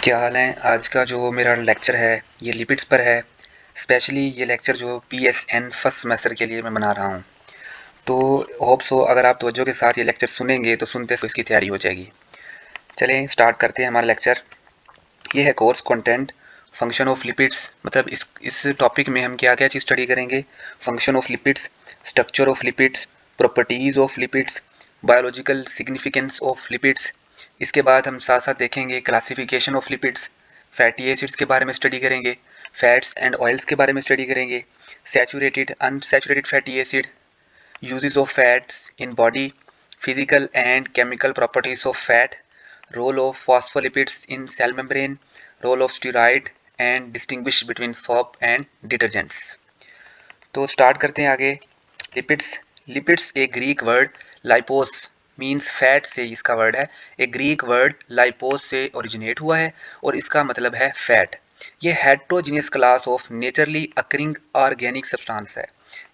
क्या हाल है। आज का जो मेरा लेक्चर है ये लिपिड्स पर है। स्पेशली ये लेक्चर जो PSN फर्स्ट सेमेस्टर के लिए मैं बना रहा हूँ। तो होप सो अगर आप तवज्जो के साथ ये लेक्चर सुनेंगे तो सुनते इसकी तैयारी हो जाएगी। चलें स्टार्ट करते हैं हमारा लेक्चर। ये है course content function of lipids. मतलब इस टॉपिक में हम क्या क्या चीज़ स्टडी करेंगे। Function of lipids, structure of lipids, properties of lipids, biological significance of lipids. इसके बाद हम साथ साथ देखेंगे classification of lipids, fatty acids के बारे में स्टडी करेंगे, फैट्स एंड ऑयल्स के बारे में स्टडी करेंगे, saturated unsaturated fatty acid, uses of fats in body, physical and chemical properties of fat, role of phospholipids in cell membrane, role of steroid and distinguish between soap and detergents. तो start करते हैं आगे। Lipids lipids एक Greek word lipos means fat से इसका word है। एक Greek word लाइपोस से ओरिजिनेट हुआ है और इसका मतलब है फैट। ये heterogeneous class of naturally occurring organic substance है।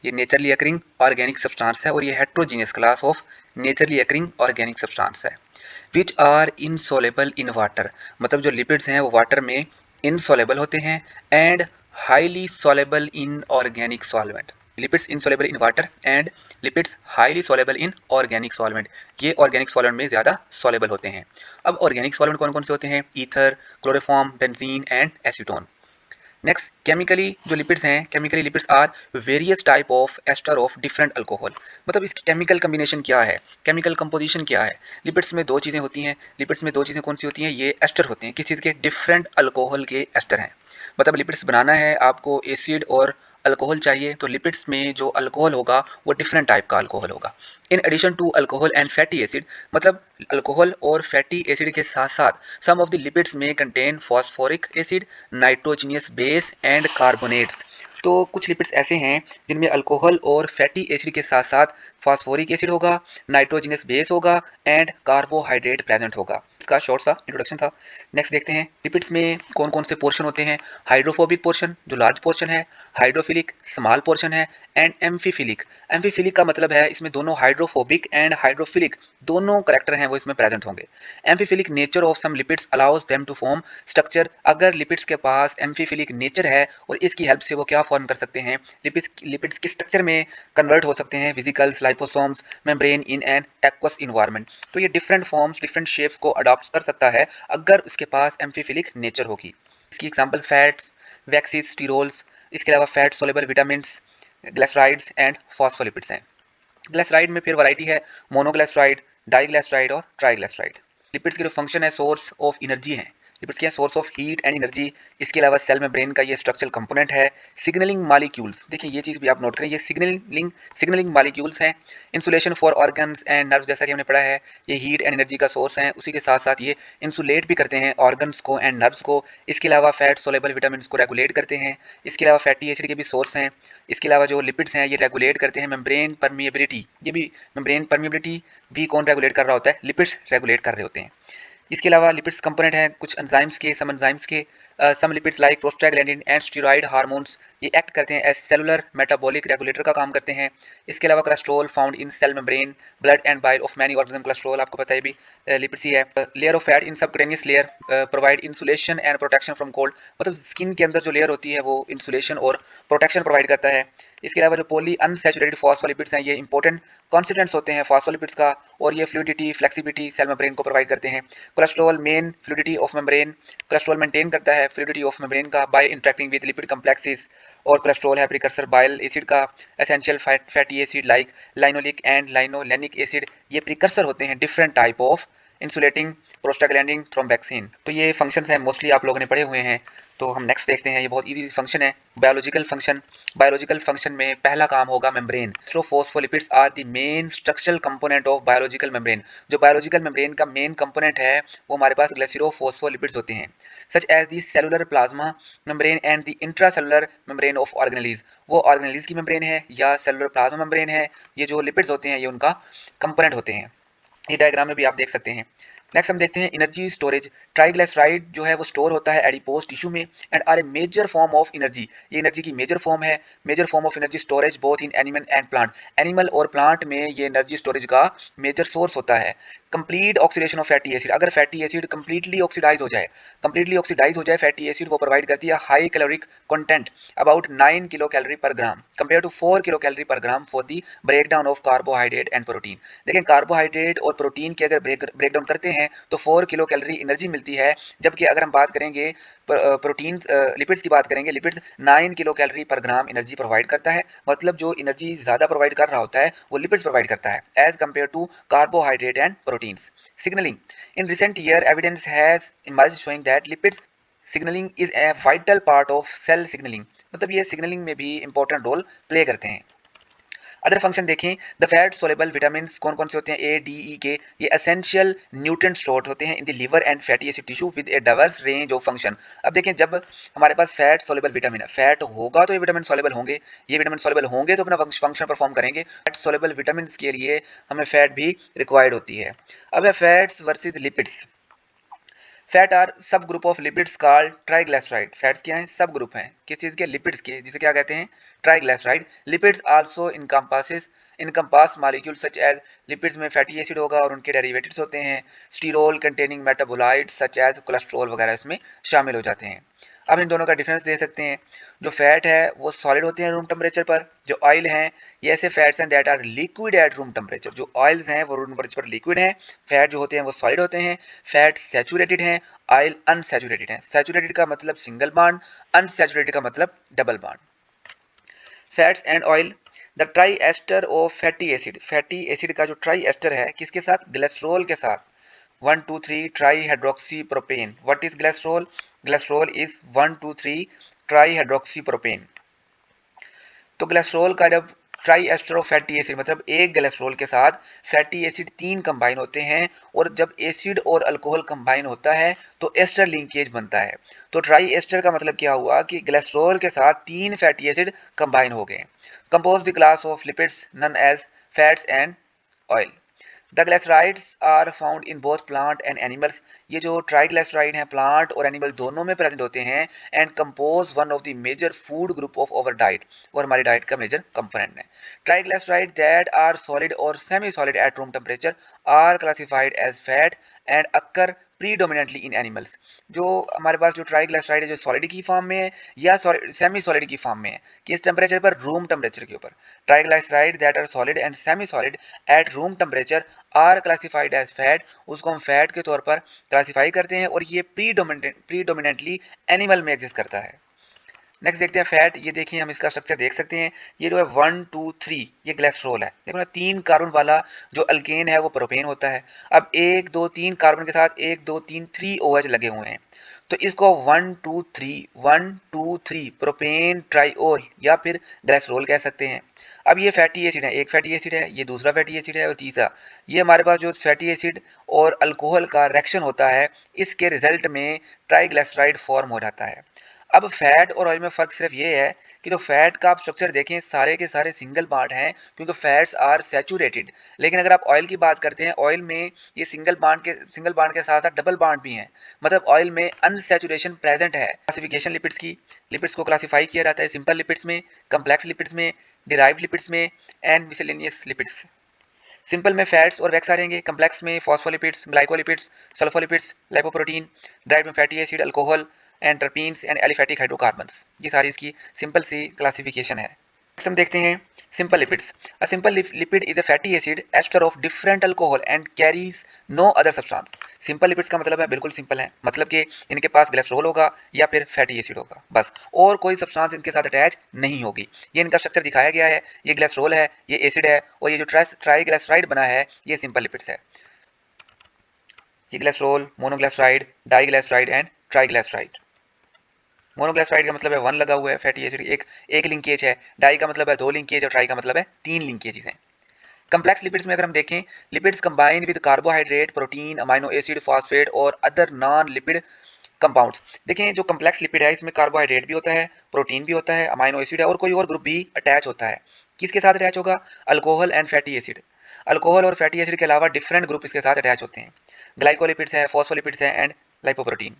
ये नेचरली अकरिंग ऑर्गेनिक सब्सटेंस है और ये heterogeneous class of naturally occurring organic substance है which are insoluble in water. मतलब जो लिपिड्स हैं वो वाटर में इनसोलेबल होते हैं and highly soluble in organic solvent. Lipids insoluble in water and lipids highly soluble in organic solvent. ये organic solvent में ज़्यादा सोलेबल होते हैं। अब ऑर्गेनिक सॉल्वेंट कौन कौन से होते हैं? Ether, chloroform, benzene and acetone. Next chemically जो लिपिड्स हैं, chemically lipids are various type of ester of different alcohol. मतलब इसकी केमिकल कम्बिनेशन क्या है, केमिकल कंपोजिशन क्या है। लिपिड्स में दो चीज़ें होती हैं। लिपिड्स में दो चीज़ें कौन सी होती हैं? ये एस्टर होते हैं, किसी चीज़ के डिफरेंट अल्कोहल के एस्टर हैं। मतलब लिपिड्स बनाना है आपको, एसिड और अल्कोहल चाहिए, तो लिपिड्स में जो अल्कोहल होगा वो डिफरेंट टाइप का अल्कोहल होगा। In addition to alcohol and fatty acid, मतलब अल्कोहल और फैटी एसिड के साथ साथ सम ऑफ द लिपिड्स में contain phosphoric acid, nitrogenous base and carbonates. तो कुछ लिपिड्स ऐसे हैं जिनमें अल्कोहल और फैटी एसिड के साथ साथ फॉस्फोरिक एसिड होगा, नाइट्रोजीनियस बेस होगा एंड कार्बोहाइड्रेट प्रेजेंट होगा। इसका शॉर्ट सा इंट्रोडक्शन था। नेक्स्ट देखते हैं लिपिड्स में कौन कौन से पोर्शन होते हैं। हाइड्रोफोबिक पोर्शन जो लार्ज पोर्शन है, हाइड्रोफिलिक स्मॉल पोर्शन है एंड एम्फीफिलिक। एम्फीफिलिक का मतलब है इसमें दोनों हाइड्रोफोबिक एंड हाइड्रोफिलिक दोनों करेक्टर हैं वो इसमें प्रेजेंट होंगे। Amphiphilic nature of some lipids allows them to form structure. अगर लिपिड्स के पास एम्फीफिलिक नेचर है और इसकी हेल्प से वो क्या फॉर्म कर सकते हैं, लिपिड्स के स्ट्रक्चर में कन्वर्ट हो सकते हैं, vesicles, liposomes, membrane in an aqueous environment. तो ये डिफरेंट फॉर्म्स डिफरेंट शेप्स को अडॉप्ट कर सकता है अगर उसके पास एम्फीफिलिक नेचर होगी। इसकी एग्जांपल्स फैट्स, वैक्सीज, स्टीरोल्स, इसके अलावा fat soluble vitamins, glycerides and phospholipids हैं। ग्लिसराइड में फिर वैरायटी है, मोनोग्लिसराइड, डाइग्लिसराइड और ट्राइग्लिसराइड। लिपिड्स की जो फंक्शन है सोर्स ऑफ एनर्जी है। लिपिड्स क्या है? Source of heat and energy. इसके अलावा सेल में ब्रेन का ये स्ट्रक्चरल कंपोनेंट है। सिग्नलिंग मॉलिक्यूल्स, देखिए ये चीज़ भी आप नोट करें, ये सिग्नलिंग मॉलिक्यूल्स हैं। Insulation for organs and nerves, जैसा कि हमने पढ़ा है, ये हीट एंड एनर्जी का सोर्स है। उसी के साथ साथ ये इंसुलेट भी करते हैं ऑर्गन्स को एंड नर्व्स को। इसके अलावा फैट सोलेबल विटामिन को रेगुलेट करते हैं। इसके अलावा फैटी एसिड के भी सोर्स हैं। इसके अलावा जो लिपिड्स हैं ये रेगुलेट करते हैं मेम्ब्रेन परमिएबिलिटी। ये भी मेम्ब्रेन परमिएबिलिटी भी कौन रेगुलेट कर रहा होता है? लिपिड्स रेगुलेट कर रहे होते हैं। इसके अलावा लिपिड्स कंपोनेंट हैं कुछ एंजाइम्स के, सम एंजाइम्स के, some lipids like prostaglandin and steroid hormones, ये एक्ट करते हैं एज सेलुलर मेटाबॉलिक रेगुलेटर का काम करते हैं। इसके अलावा cholesterol found in cell membrane, blood and bile of many organism. Cholesterol आपको पता है भी लिपिड्स ही है। Layer of fat in subcutaneous layer provide insulation and protection from cold. मतलब स्किन के अंदर जो लेयर होती है वो इंसुलेशन और प्रोटेक्शन प्रोवाइड करता है। इसके अलावा जो पॉली अनसैचुरेटेड फॉस्फोलिपिड्स हैं ये इंपॉर्टेंट कॉन्स्टिट्यूएंट्स होते हैं फॉस्फोलिपिड्स का, और ये फ्लूइडिटी फ्लेक्सिबिलिटी सेल मेम्ब्रेन को प्रोवाइड करते हैं। Cholesterol main fluidity of membrane, cholesterol maintain करता है फ्लूइडिटी ऑफ मेम्ब्रेन का by interacting with lipid complexes. और कोलेस्ट्रॉल है प्रिकर्सर बाइल एसिड का, essential fatty acid like linoleic and linolenic acid, ये प्रिकर्सर होते हैं different type of insulating prostaglandin thromboxane. तो ये फंक्शंस हैं मोस्टली आप लोगों ने पढ़े हुए हैं। तो हम नेक्स्ट देखते हैं, ये बहुत इजी फंक्शन है, बायोलॉजिकल फंक्शन। बायोलॉजिकल फंक्शन में पहला काम होगा membrane. Phospholipids are the main structural component of biological membrane. जो बायोलॉजिकल मेम्ब्रेन का मेन कंपोनेंट है वो हमारे पास ग्लिसरोफोस्फोलिपिड्स होते हैं, such as the cellular plasma membrane and the intracellular membrane of organelles. वो ऑर्गेनेलीज की मेम्ब्रेन है या सेलुलर प्लाज्मा मेम्ब्रेन है, ये जो लिपिड्स होते हैं ये उनका कंपोनेंट होते हैं। ये डायग्राम में भी आप देख सकते हैं। नेक्स्ट हम देखते हैं एनर्जी स्टोरेज। ट्राइग्लिसराइड जो है वो स्टोर होता है एडिपोज टिश्यू में and are a major form of energy, ये एनर्जी की मेजर फॉर्म है, major form of energy storage both in animal and plant, animal और प्लांट में ये एनर्जी स्टोरेज का मेजर सोर्स होता है। Complete oxidation of fatty acid, अगर फैटी एसिड कंप्लीटली ऑक्सीडाइज हो जाए, कंप्लीटली ऑक्सीडाइज हो जाए फैटी एसिड, वो प्रोवाइड करती है high caloric content about 9 kilo calorie पर ग्राम कंपेयर टू 4 किलो कैलोरी पर gram for the breakdown of carbohydrate and protein. देखें कार्बोहाइड्रेट और प्रोटीन के अगर ब्रेकडाउन करते हैं तो 4 किलो कैलोरी एनर्जी मिलती है, जबकि अगर हम बात करेंगे प्रोटीन लिपिड्स की बात करेंगे, लिपिड्स 9 किलो कैलोरी पर ग्राम एनर्जी प्रोवाइड करता है, मतलब जो एनर्जी ज़्यादा प्रोवाइड कर रहा होता है वो लिपिड्स प्रोवाइड करता है as compare to carbohydrate and proteins. Signalling, in recent year evidence has emerged showing that lipids signalling is a vital part of cell signalling, मतलब ये सिग्नलिंग में भी इंपॉर्टेंट रोल प्ले करते हैं। अदर फंक्शन देखें, the fat soluble vitamin कौन कौन से होते हैं, ए डी ई के, ये एसेंशियल न्यूट्रिएंट स्टोर्ड होते हैं in the liver and fatty acid tissue with a diverse range of function. अब देखें जब हमारे पास फैट सोलेबल विटामिन है, फैट होगा तो ये विटामिन सोलेबल होंगे, ये विटामिन सोलेबल होंगे तो अपना फंक्शन परफॉर्म करेंगे। फैट सोलेबल विटामिन के लिए हमें फैट भी रिक्वायर्ड होती है। अब है fats versus lipids. Fat are sub group of lipids called triglyceride, fats क्या हैं, सब ग्रुप हैं किस चीज़ के, लिपिड्स के, जिसे क्या कहते हैं, triglyceride. Lipids also encompass molecule such as, lipids में फैटी एसिड होगा और उनके डेरिवेटिव्स होते हैं, sterol containing metabolites such as cholesterol वगैरह इसमें शामिल हो जाते हैं। अब इन दोनों का डिफरेंस दे सकते हैं, जो फैट है वो सॉलिड होते हैं रूम टेम्परेचर पर, जो ऑयल हैं ये ऐसे फैट्स हैं that are liquid at room temperature, जो ऑयल्स हैं वो रूम टेम्परेचर पर लिक्विड हैं, फैट जो होते हैं वो सॉलिड होते हैं, फैट सैचुरेटेड हैं, ऑयल अनसैचुरेटेड हैं। सैचुरेटेड का मतलब सिंगल बॉन्ड, अनसैचुरेटेड का मतलब double bond. Fats and oil, the tri ester of fatty acid, fatty acid का जो ट्राई एस्टर है किसके साथ, ग्लिसरॉल के साथ, 1 2 3 tri hydroxy propane. What is glycerol, glycerol is 1 2 3 tri hydroxy propane. तो ग्लिसरॉल का जब tri ester of fatty acid, मतलब एक ग्लिसरॉल के साथ फैटी एसिड 3 कंबाइन होते हैं, और जब एसिड और अल्कोहल कंबाइन होता है तो एस्टर लिंकेज बनता है। तो ट्राई एस्टर का मतलब क्या हुआ कि ग्लिसरॉल के साथ 3 फैटी एसिड कंबाइन हो गए। Compose the class of lipids known as fats and oil. The glycerides are found in both plant and animals, ये जो ट्राइग्लिसराइड हैं प्लांट और एनिमल दोनों में प्रेजेंट होते हैं, and compose one of the major food group of our diet, और हमारी डाइट का मेजर कंपोनेंट है। ट्राइग्लिसराइड दैट आर सॉलिड और semi solid at room temperature are classified as fat and occur predominantly in animals. जो हमारे पास जो triglyceride है जो सॉलिड की फॉर्म में है या सेमी सॉलिड की फॉर्म में है, किस टेम्परेचर पर, रूम टेम्परेचर के ऊपर। Triglyceride that are solid and semi solid at room temperature are classified as fat, उसको हम फैट के तौर पर क्लासिफाई करते हैं, और ये प्रीडोमिनेंटली एनिमल में एग्जिस्ट करता है। नेक्स्ट देखते हैं फैट, ये देखिए हम इसका स्ट्रक्चर देख सकते हैं, ये जो है 1 2 3 ये ग्लिसरॉल है, देखो ना 3 कार्बन वाला जो अल्केन है वो प्रोपेन होता है। अब 1 2 3 कार्बन के साथ 1 2 3 3 OH लगे हुए हैं, तो इसको 1 2 3 प्रोपेन ट्राइओल या फिर ग्लिसरॉल कह सकते हैं। अब ये फैटी एसिड है, एक फैटी एसिड है, ये दूसरा फैटी एसिड है, और तीसरा ये हमारे पास जो फैटी एसिड और अल्कोहल का रिएक्शन होता है, इसके रिजल्ट में ट्राइग्लिसराइड फॉर्म हो जाता है। अब फैट और ऑयल में फ़र्क सिर्फ ये है कि जो फैट का आप स्ट्रक्चर देखें सारे के सारे सिंगल बॉन्ड हैं, क्योंकि फैट्स आर सैचुरेटेड, लेकिन अगर आप ऑयल की बात करते हैं, ऑयल में ये सिंगल बॉन्ड के साथ साथ डबल बॉन्ड भी हैं, मतलब ऑयल में अनसैचुरेशन प्रेजेंट है। क्लासिफिकेशन लिपिड्स की, लिपिड्स को क्लासिफाई किया जाता है सिंपल लिपिड्स में, कम्प्लेक्स लिपिड्स में, डिराइव्ड लिपिड्स में एंड मिसलेनियस लिपिड्स। सिंपल में फैट्स और वैक्स आ जाएंगे, कम्प्लेक्स में फॉस्फोलिपिड्स, ग्लाइकोलिपिड्स, सल्फोलिपिड्स, लाइपोप्रोटीन, ड्राइव्ड में fatty acid, alcohol and terpenes and aliphatic hydrocarbons, ये सारी इसकी सिंपल सी क्लासिफिकेशन है। नेक्स्ट हम देखते हैं simple lipids. A simple lipid is a fatty acid ester of different alcohol and carries no other substance. Simple lipids का मतलब है बिल्कुल सिंपल है, मतलब कि इनके पास ग्लिसरॉल होगा या फिर फैटी एसिड होगा बस, और कोई सब्सटेंस इनके साथ अटैच नहीं होगी। ये इनका स्ट्रक्चर दिखाया गया है, ये ग्लिसरॉल है, ये एसिड है, और ये जो ट्राइग्लिसराइड बना है ये सिंपल लिपिड्स है। ये glycerol, monoglyceride, diglyceride and triglyceride. Monoglyceride का मतलब है 1 लगा हुआ है, फैटी एसिड एक लिंकेज है, डाई का मतलब है 2 लिंकेज, और ट्राई का मतलब है 3 लिंकेजेस हैं। कम्प्लेक्स लिपिड्स में अगर हम देखें, lipids combine with carbohydrate, protein, amino acid, phosphate और अदर नॉन लिपिड कंपाउंड्स। देखें जो कम्प्लेक्स लिपिड है इसमें कार्बोहाइड्रेट भी होता है, प्रोटीन भी होता है, अमाइनो एसिड है, और कोई और ग्रुप भी अटैच होता है। किसके साथ अटैच होगा, alcohol and fatty acid. Alcohol और फैटी एसिड के अलावा डिफरेंट ग्रुप इसके साथ अटैच होते हैं। ग्लाइकोलिपिड्स है, फॉस्फोलिपिड्स है and lipoprotein.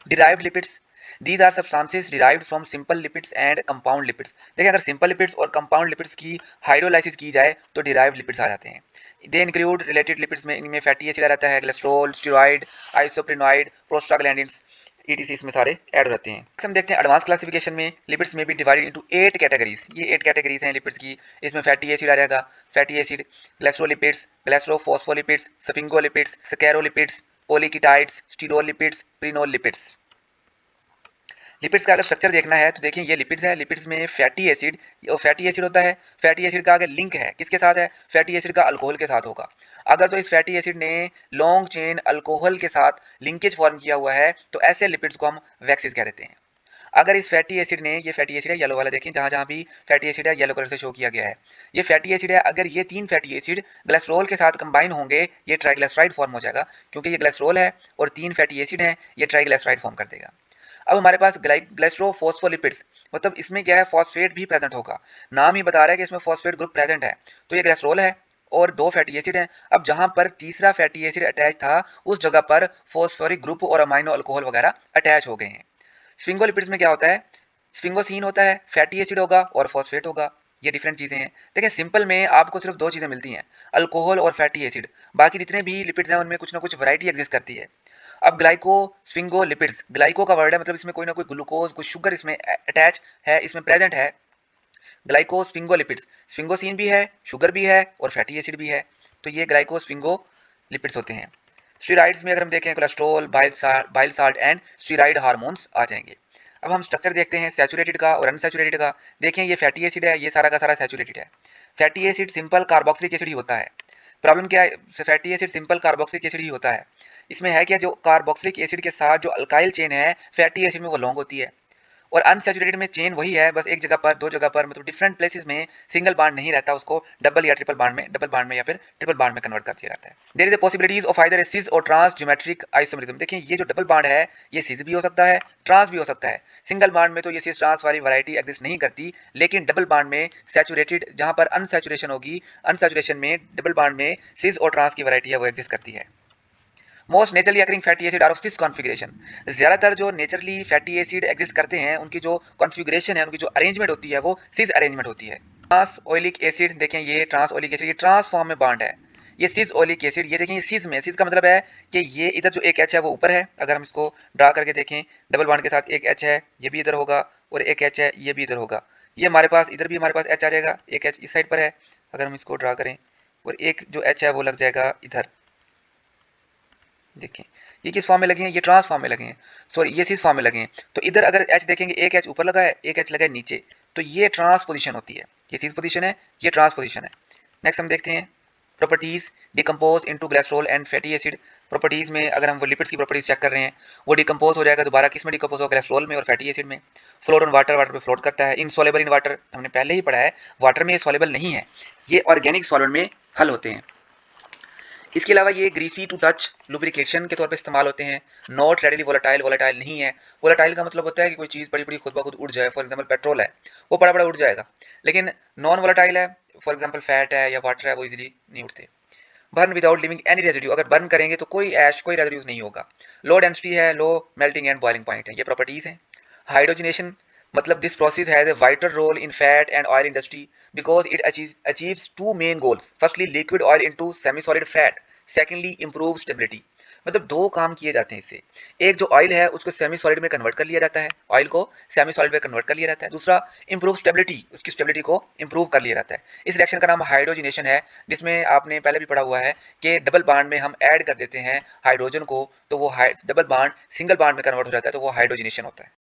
Derived lipids, these are substances derived from simple lipids and compound lipids. देखिए अगर simple lipids और compound lipids की हाइड्रोलाइसिस की जाए तो derived lipids आ जाते हैं. They include related lipids में इनमें फैटी एसिड आ रहता है, कोलेस्ट्रॉल, स्टेरॉइड, आइसोप्रेनॉइड, प्रोस्टाग्लैंडिन्स etc इसमें सारे ऐड रहते हैं. हम देखते हैं एडवांस क्लासिफिकेशन में लिपिड्स में भी डिवाइडेड इनटू 8 कैटेगरीज. ये 8 कैटेगरीज हैं लिपिड्स की. इसमें फैटी एसिड आ जाएगा, fatty acid, glycolipids, glycophospholipids, sphingolipids, saccharolipids, polyketides, sterolipids, prenolipids. Lipids का अगर स्ट्रक्चर देखना है तो देखिए ये लिपिड्स है. लिपिड्स में फैटी एसिड, और फैटी एसिड होता है. फैटी एसिड का अगर लिंक है किसके साथ है? फैटी एसिड का अल्कोहल के साथ होगा. अगर तो इस फैटी एसिड ने लॉन्ग चेन अल्कोहल के साथ लिंकेज फॉर्म किया हुआ है तो ऐसे लिपिड्स को हम वैक्सीज कह देते हैं. अगर इस फैटी एसिड ने, ये फैटी एसिड है येलो वाला, देखें जहां जहां भी फैटी एसिड है येलो कलर से शो किया गया है, ये फैटी एसिड है. अगर ये 3 फैटी एसिड ग्लिसरॉल के साथ कंबाइन होंगे ये ट्राइग्लिसराइड फॉर्म हो जाएगा, क्योंकि ये ग्लिसरॉल है और 3 फैटी एसिड हैं, ये ट्राइग्लिसराइड फॉर्म कर देगा. अब हमारे पास ग्लाइकोफॉस्फोलिपिड्स, मतलब इसमें क्या है, फॉस्फेट भी प्रेजेंट होगा. नाम ही बता रहा है कि इसमें फॉस्फेट ग्रुप प्रेजेंट है. तो ये ग्लिसरॉल है और 2 फैटी एसिड हैं. अब जहां पर तीसरा फैटी एसिड अटैच था उस जगह पर फॉस्फोरिक ग्रुप और अमाइनो अल्कोहल वगैरह अटैच हो गए हैं. स्फिंगोलिपिड्स में क्या होता है? स्फिंगोसिन होता है, फैटी एसिड होगा और फॉस्फेट होगा. ये डिफरेंट चीजें हैं. देखिए सिंपल में आपको सिर्फ 2 चीजें मिलती हैं, अल्कोहल और फैटी एसिड. बाकी जितने भी लिपिड्स हैं उनमें कुछ ना कुछ वैरायटी एग्जिस्ट करती है. अब ग्लाइको स्फिंगोलिपिड्स, ग्लाइको का वर्ड है, मतलब इसमें कोई ना कोई ग्लूकोज, कोई शुगर इसमें अटैच है, इसमें प्रेजेंट है. ग्लाइको स्फिंगोलिपिड्स, स्फिंगोसिन भी है, शुगर भी है और फैटी एसिड भी है. तो ये ग्लाइको स्फिंगोलिपिड्स होते हैं. स्टेरॉइड्स में अगर हम देखें cholesterol, bile salt and steroid hormones आ जाएंगे. अब हम स्ट्रक्चर देखते हैं सैचुरेटेड का और अनसैचुरेटेड का. देखें ये फैटी एसिड है, ये सारा का सारा सैचुरेटेड है. Fatty acid simple carboxylic acid ही होता है. प्रॉब्लम क्या है, fatty acid simple carboxylic acid ही होता है. इसमें है क्या, जो कार्बोक्सिलिक एसिड के साथ जो अल्काइल चेन है फैटी एसिड में वो लॉन्ग होती है. और अनसैचुरेटेड में चेन वही है, बस एक जगह पर, 2 जगह पर, मतलब डिफरेंट प्लेसेस में सिंगल बॉन्ड नहीं रहता, उसको डबल या डबल बॉन्ड में या फिर ट्रिपल बॉन्ड में कन्वर्ट कर दिया जाता है. There is a possibilities of either cis or trans geometric isomerism. देखिए ये जो डबल बॉन्ड है ये सिस भी हो सकता है, ट्रांस भी हो सकता है. सिंगल बॉन्ड में तो ये सिस ट्रांस वाली वैरायटी एग्जिस्ट नहीं करती, लेकिन डबल बॉन्ड में सैचुरेटेड, जहां पर अनसैचुरेशन होगी, अनसैचुरेशन में डबल बॉन्ड में सिस और ट्रांस की वैरायटी है वो एग्जिस्ट करती है. Most naturally occurring fatty acid are of cis configuration. ज्यादातर जो नेचुरली फैटी एसिड एग्जिस्ट करते हैं उनकी जो कॉन्फिगरेशन है, उनकी जो अरेंजमेंट होती है वो सिस अरेंजमेंट होती है. ट्रांस ओलिक एसिड, देखें ये ट्रांस ओलिक एसिड, ये ट्रांस फॉर्म में बॉन्ड है. ये सिस ओलिक एसिड, ये देखें सिस में, सिस का मतलब है कि ये इधर जो एक एच है वो ऊपर है. अगर हम इसको ड्रा करके देखें, डबल बॉन्ड के साथ एक एच है, ये भी इधर होगा, और एक एच है, ये भी इधर होगा. ये हमारे पास इधर भी हमारे पास एच आ जाएगा, एक एच इस साइड पर है. अगर हम इसको ड्रा करें और एक जो एच है वो लग जाएगा इधर. देखें ये किस फॉर्म में लगे हैं, ये ट्रांस फॉर्म में लगे हैं, सॉरी ये सिस फॉर्म में लगे हैं. तो इधर अगर एच देखेंगे, एक एच ऊपर लगा है, एक एच लगा है नीचे, तो ये ट्रांस पोजीशन होती है. ये सिस पोजीशन है, ये ट्रांस पोजीशन है. नेक्स्ट हम देखते हैं properties decompose into glycerol and fatty acid. Properties में अगर हम वो लिपिड्स की प्रॉपर्टीज चेक कर रहे हैं, वो डिकम्पोज हो जाएगा दोबारा किस में डिकम्पोज होगा, ग्लिसरॉल में और फैटी एसिड में. फ्लोट ऑन वाटर, वाटर पे फ्लोट करता है. इनसॉल्युबल इन वाटर, हमने पहले ही पढ़ा है वाटर में ये सॉल्युबल नहीं है, ये ऑर्गेनिक सॉल्वेंट में हल होते हैं. इसके अलावा ये ग्रीसी टू टच लुब्रिकेशन के तौर पे इस्तेमाल होते हैं. नॉट रेडिली वोलेटाइल, वोलेटाइल नहीं है. वोलेटाइल का मतलब होता है कि कोई चीज़ बड़ी बड़ी खुद ब खुद उड़ जाए. फॉर एग्जांपल पेट्रोल है, वो बड़ा बड़ा उड़ जाएगा. लेकिन नॉन वोलेटाइल है, फॉर एग्जांपल फैट है या वाटर है, वो इजीली नहीं उड़ते. Burn without leaving any residue, अगर बर्न करेंगे तो कोई ऐश, कोई रेजिड्यूज नहीं होगा. लो डेंसिटी है, low melting and boiling point है. ये प्रॉपर्टीज हैं. हाइड्रोजनेशन, मतलब this process has a vital role in fat and oil industry because it achieves two main goals. Firstly, liquid oil into semi-solid fat. Secondly, improve stability. मतलब 2 काम किए जाते हैं इससे. एक जो ऑयल है उसको सेमी सॉलिड में कन्वर्ट कर लिया जाता है, ऑयल को सेमी सॉलिड में कन्वर्ट कर लिया जाता है. दूसरा इंप्रूव स्टेबिलिटी, उसकी स्टेबिलिटी को इंप्रूव कर लिया जाता है. इस रिएक्शन का नाम हाइड्रोजनेशन है, जिसमें आपने पहले भी पढ़ा हुआ है कि डबल बॉन्ड में हम ऐड कर देते हैं हाइड्रोजन को, तो वो डबल बॉन्ड सिंगल बॉन्ड में कन्वर्ट हो जाता है, तो वो हाइड्रोजनेशन होता है.